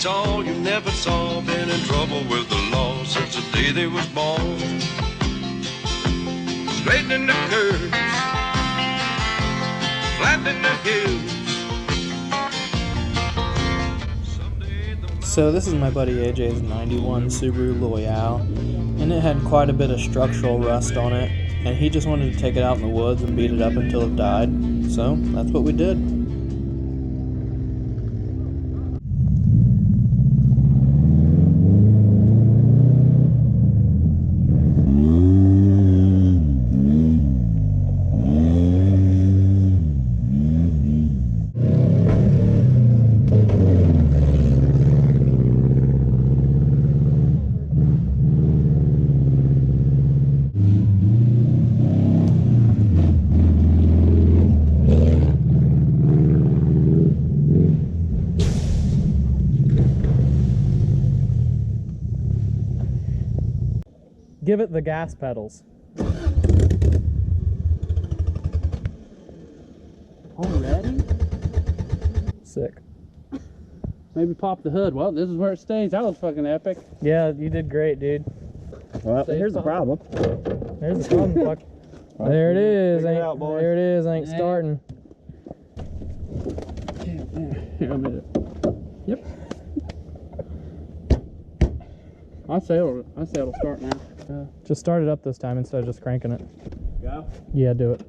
tall, you never saw. Been in trouble with the law since the day they was born. Straightening the curves, flattening the hills. So this is my buddy AJ's 91 Subaru Loyale, and it had quite a bit of structural rust on it, and he just wanted to take it out in the woods and beat it up until it died, so that's what we did. Give it the gas pedals. Already? Sick. Maybe pop the hood. Well, this is where it stays. That was fucking epic. Yeah, you did great, dude. Well, here's the problem. There's the problem. Fuck. There it is. Figure it out, boys. There it is. Ain't starting. Here, a minute. Yep. I say it'll start now. Just start it up this time instead of just cranking it. Go? Yeah, do it.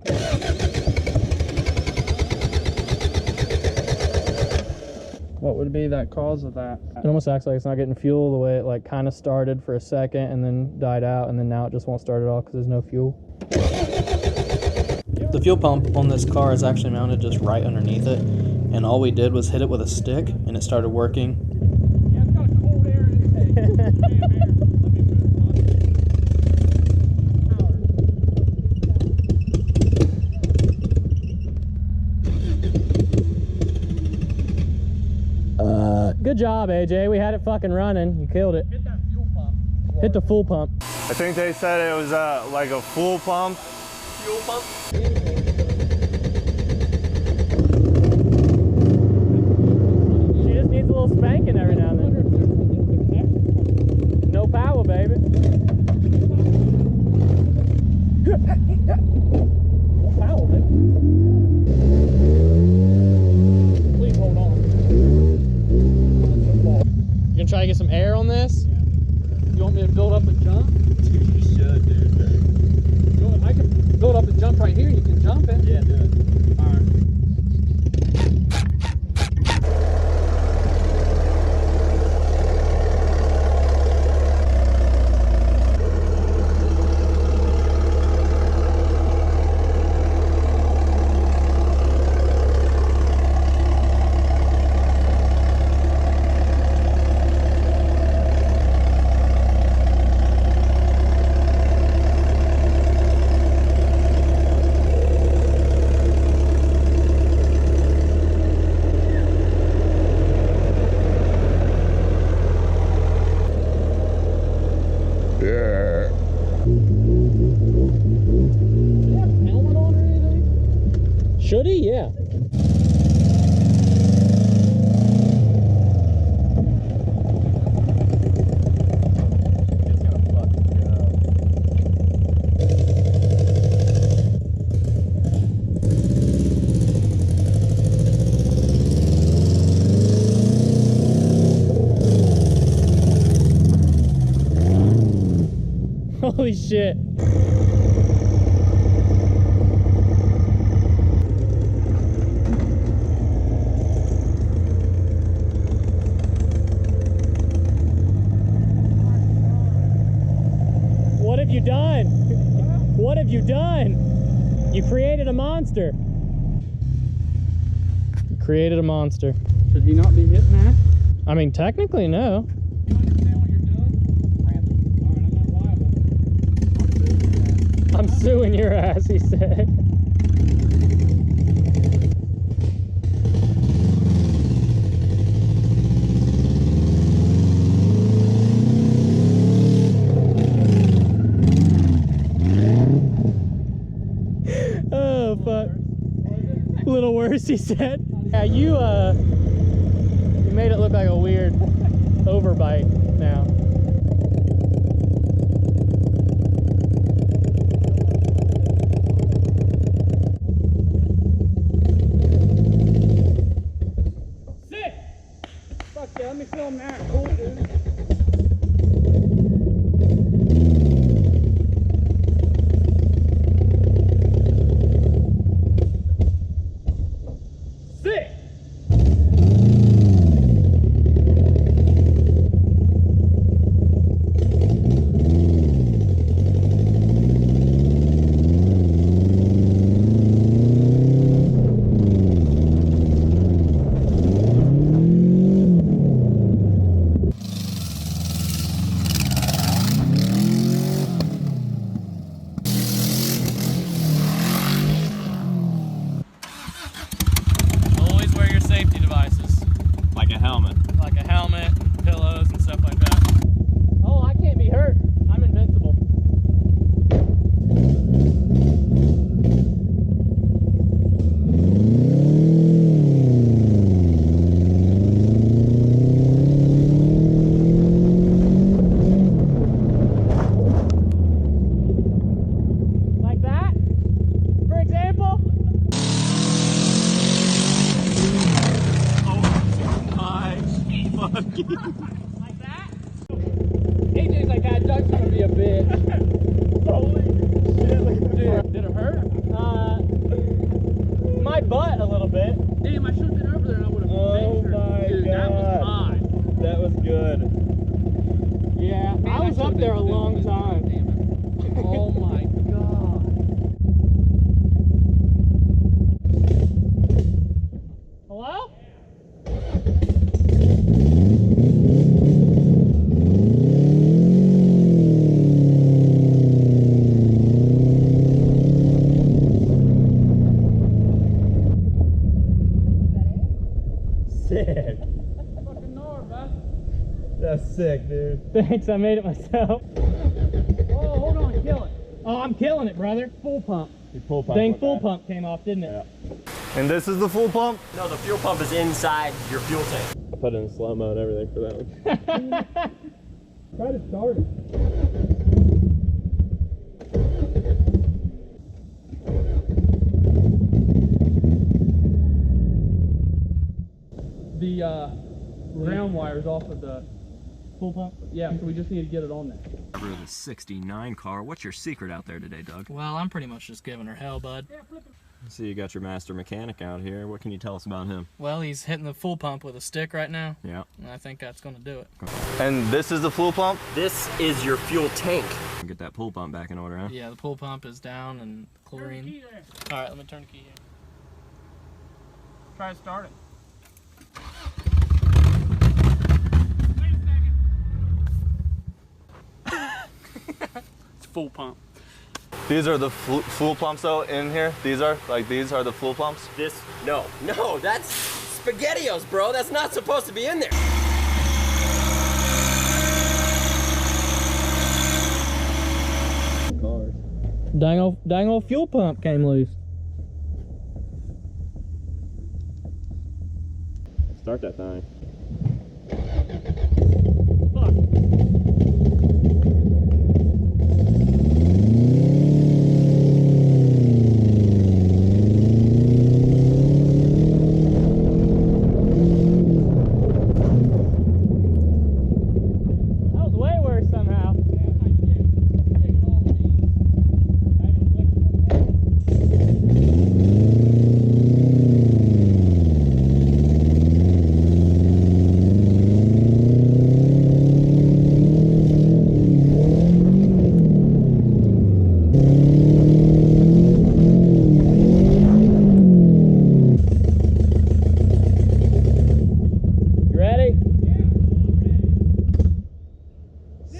What would be that cause of that? It almost acts like it's not getting fuel the way it like kind of started for a second and then died out, and then now it just won't start at all because there's no fuel. The fuel pump on this car is actually mounted just right underneath it, and all we did was hit it with a stick and it started working. Yeah, it's got a cold air intake. Good job, AJ. We had it fucking running. You killed it. Hit that fuel pump. Hit the full pump. I think they said it was like a full pump. Fuel pump? She just needs a little spanking every now and then. No power, baby. No power, baby. Please hold on. You gonna try to get some air on this? You want me to build up a jump? You should, dude. I can build up a jump right here. You can jump it. Yeah, do it. All right. Should he? Yeah. Holy shit. What have you done? What have you done? You created a monster. You created a monster. Should he not be hitting that? I mean, technically, no. You understand what you're doing? Alright, I'm not liable. I'm suing your ass, he said. Oh, fuck. A little worse, he said. Yeah, you made it look like a weird overbite now. Sick! Fuck yeah, let me film that. Cool, dude. Sick! Always wear your safety devices, Like a helmet. like a helmet, pillows, and stuff like that. Oh, I can't be hurt. I'm invincible. Like that, for example. Like that? AJ's like, that duck's gonna be a bitch. Holy shit, look at that. Did it hurt? My butt a little bit. Damn, I should have been over there and I would have Oh ventured. my Dude, that was God. high. That was good. Yeah, Man, I was up should've there a been long filming time. this. Damn it. Oh my god. Hello? Sick. Fucking Nor, bud. That's sick, dude. Thanks, I made it myself. Oh, hold on, kill it. Oh, I'm killing it, brother. Full pump. You full pump. Dang, with full that. pump came off, didn't it? Yeah. And this is the full pump? No, the fuel pump is inside your fuel tank. I put in slow mo and everything for that one. Try to start it. The ground wire's off of the Full pump? yeah, so we just need to get it on there. The 69 car. What's your secret out there today, Doug? Well, I'm pretty much just giving her hell, bud. So you got your master mechanic out here. What can you tell us about him? Well, he's hitting the full pump with a stick right now, Yeah. and I think that's gonna do it. And this is the fuel pump? This is your fuel tank. Get that pool pump back in order, huh? Yeah, the pull pump is down and chlorine. All right, let me turn the key here. Try to start it. It's full pump. These are the fuel pumps though in here? These are the fuel pumps? This, no, that's SpaghettiOs, bro. That's not supposed to be in there. Dang old fuel pump came loose. Start that thing. That was way worse somehow. You ready?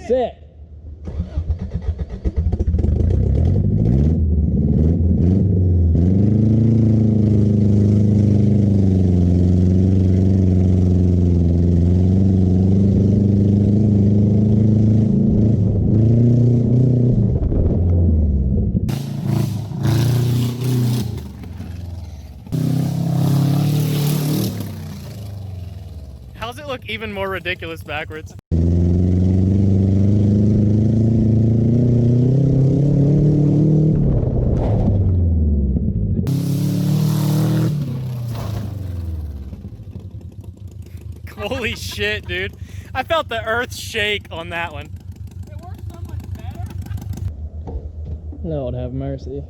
Sick. How's it look even even more ridiculous backwards. Holy shit, dude. I felt the earth shake on that one. It works so much better. Lord have mercy.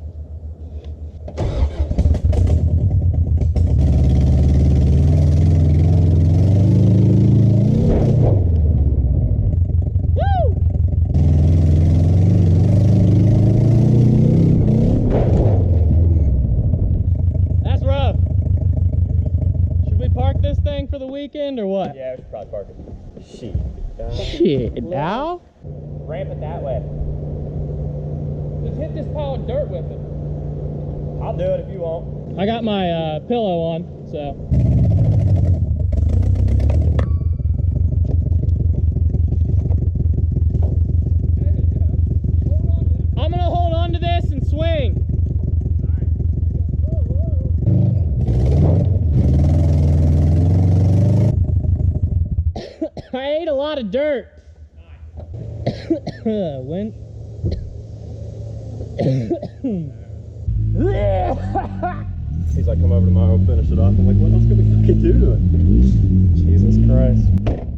That's rough. Should we park this thing for the weekend or what? Yeah, we should probably park it. Shit. Shit, now? Ramp it that way. Just hit this pile of dirt with it. I'll do it if you won't. I got my pillow on, so. I'm gonna hold on to this and swing. I ate a lot of dirt. When? He's like, come over tomorrow, finish it off. I'm like, what else can we fucking do to it? Jesus Christ.